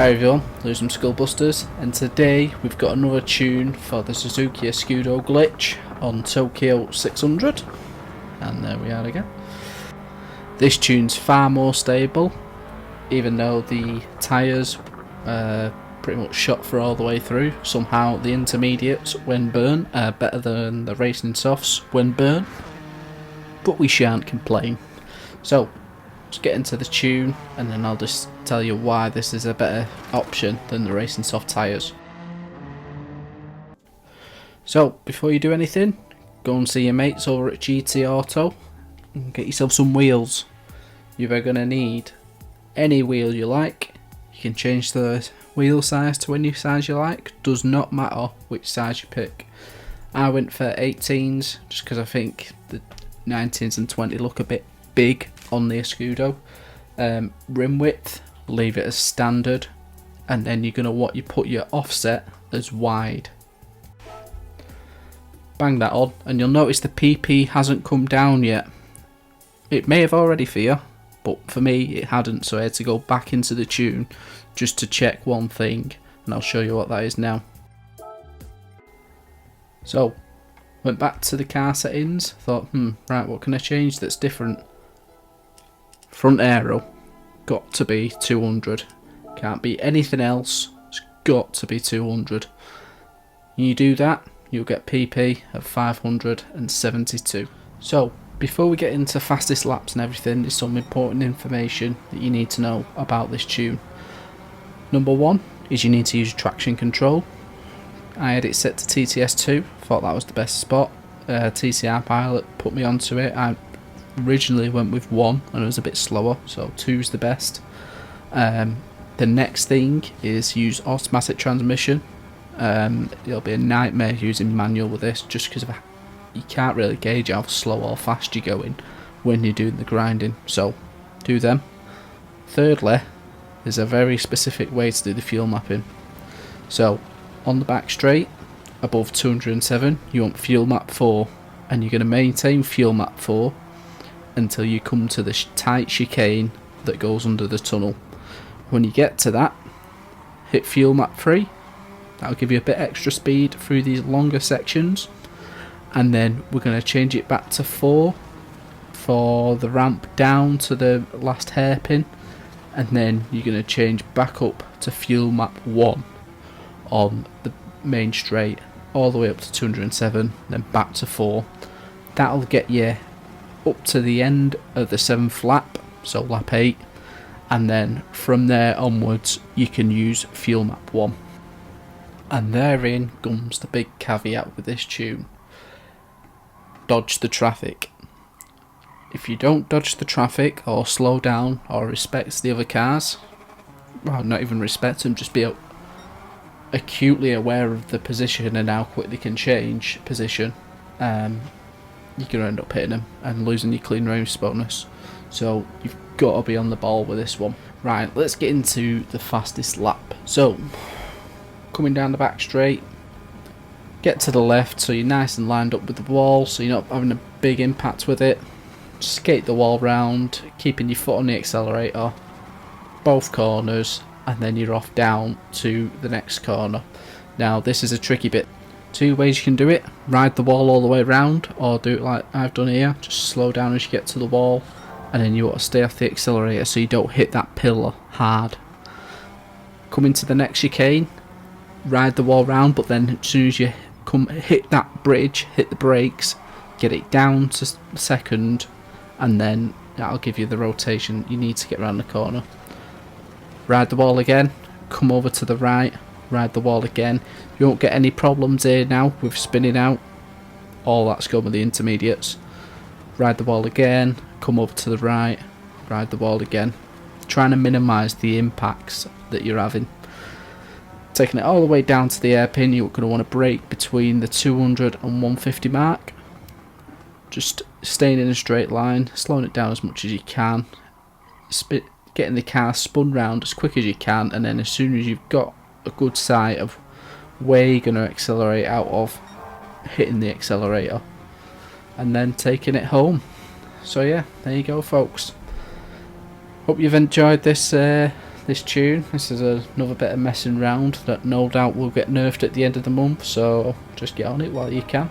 Hi everyone, Losing Skullbusters, and today we've got another tune for the Suzuki Escudo glitch on Tokyo 600, and there we are again. This tune's far more stable, even though the tyres pretty much shot for all the way through. Somehow the intermediates, when burn, are better than the racing softs when burn, but we shan't complain. So let's get into the tune, and then I'll just tell you why this is a better option than the racing soft tyres. So before you do anything, go and see your mates over at GT Auto and get yourself some wheels. You're going to need any wheel you like. You can change the wheel size to any size you like, does not matter which size you pick. I went for 18s just because I think the 19s and 20 look a bit big on the Escudo. Rim width, leave it as standard, and then you're going to want you put your offset as wide. Bang that on, and you'll notice the PP hasn't come down yet. It may have already for you, but for me it hadn't, so I had to go back into the tune just to check one thing, and I'll show you what that is now. So went back to the car settings, thought right, what can I change that's different? Front aero, got to be 200, can't be anything else, it's got to be 200. You do that, you'll get PP of 572. So before we get into fastest laps and everything, there's some important information that you need to know about this tune. Number one is you need to use traction control. I had it set to TTS2, thought that was the best spot. TCR Pilot put me onto it. I originally went with 1 and it was a bit slower, so 2's the best. The next thing is use automatic transmission. It'll be a nightmare using manual with this, just because you can't really gauge how slow or fast you're going when you're doing the grinding, so do them. Thirdly, there's a very specific way to do the fuel mapping. So on the back straight above 207 you want fuel map 4, and you're going to maintain fuel map 4 until you come to the tight chicane that goes under the tunnel. When you get to that, hit fuel map 3, that'll give you a bit extra speed through these longer sections, and then we're going to change it back to 4 for the ramp down to the last hairpin, and then you're going to change back up to fuel map 1 on the main straight all the way up to 207, then back to 4. That'll get you up to the end of the 7th lap, so lap 8, and then from there onwards you can use fuel map 1. And therein comes the big caveat with this tune: dodge the traffic. If you don't dodge the traffic or slow down or respect the other cars, well, not even respect them, just be acutely aware of the position and how quick they can change position, you're going to end up hitting them and losing your clean race bonus. So you've got to be on the ball with this one. Right, let's get into the fastest lap. So coming down the back straight, get to the left so you're nice and lined up with the wall, so you're not having a big impact with it. Skate the wall round, keeping your foot on the accelerator, both corners, and then you're off down to the next corner. Now this is a tricky bit. 2 ways you can do it: ride the wall all the way around, or do it like I've done here, just slow down as you get to the wall, and then you want to stay off the accelerator so you don't hit that pillar hard. Coming to the next chicane, ride the wall round, but then as soon as you hit that bridge, hit the brakes, get it down to second, and then that'll give you the rotation you need to get around the corner. Ride the wall again, come over to the right, ride the wall again. You won't get any problems here now with spinning out, all that's gone with the intermediates. Ride the wall again, come over to the right, ride the wall again, trying to minimise the impacts that you're having. Taking it all the way down to the hairpin, you're going to want to brake between the 200 and 150 mark. Just staying in a straight line, slowing it down as much as you can, getting the car spun round as quick as you can, and then as soon as you've got a good sight of where you're going to accelerate out of, hitting the accelerator and then taking it home. So yeah, there you go folks. Hope you've enjoyed this this tune. This is another bit of messing around that no doubt will get nerfed at the end of the month, so just get on it while you can.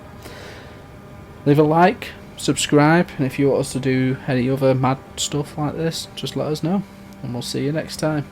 Leave a like, subscribe, and if you want us to do any other mad stuff like this, just let us know, and we'll see you next time.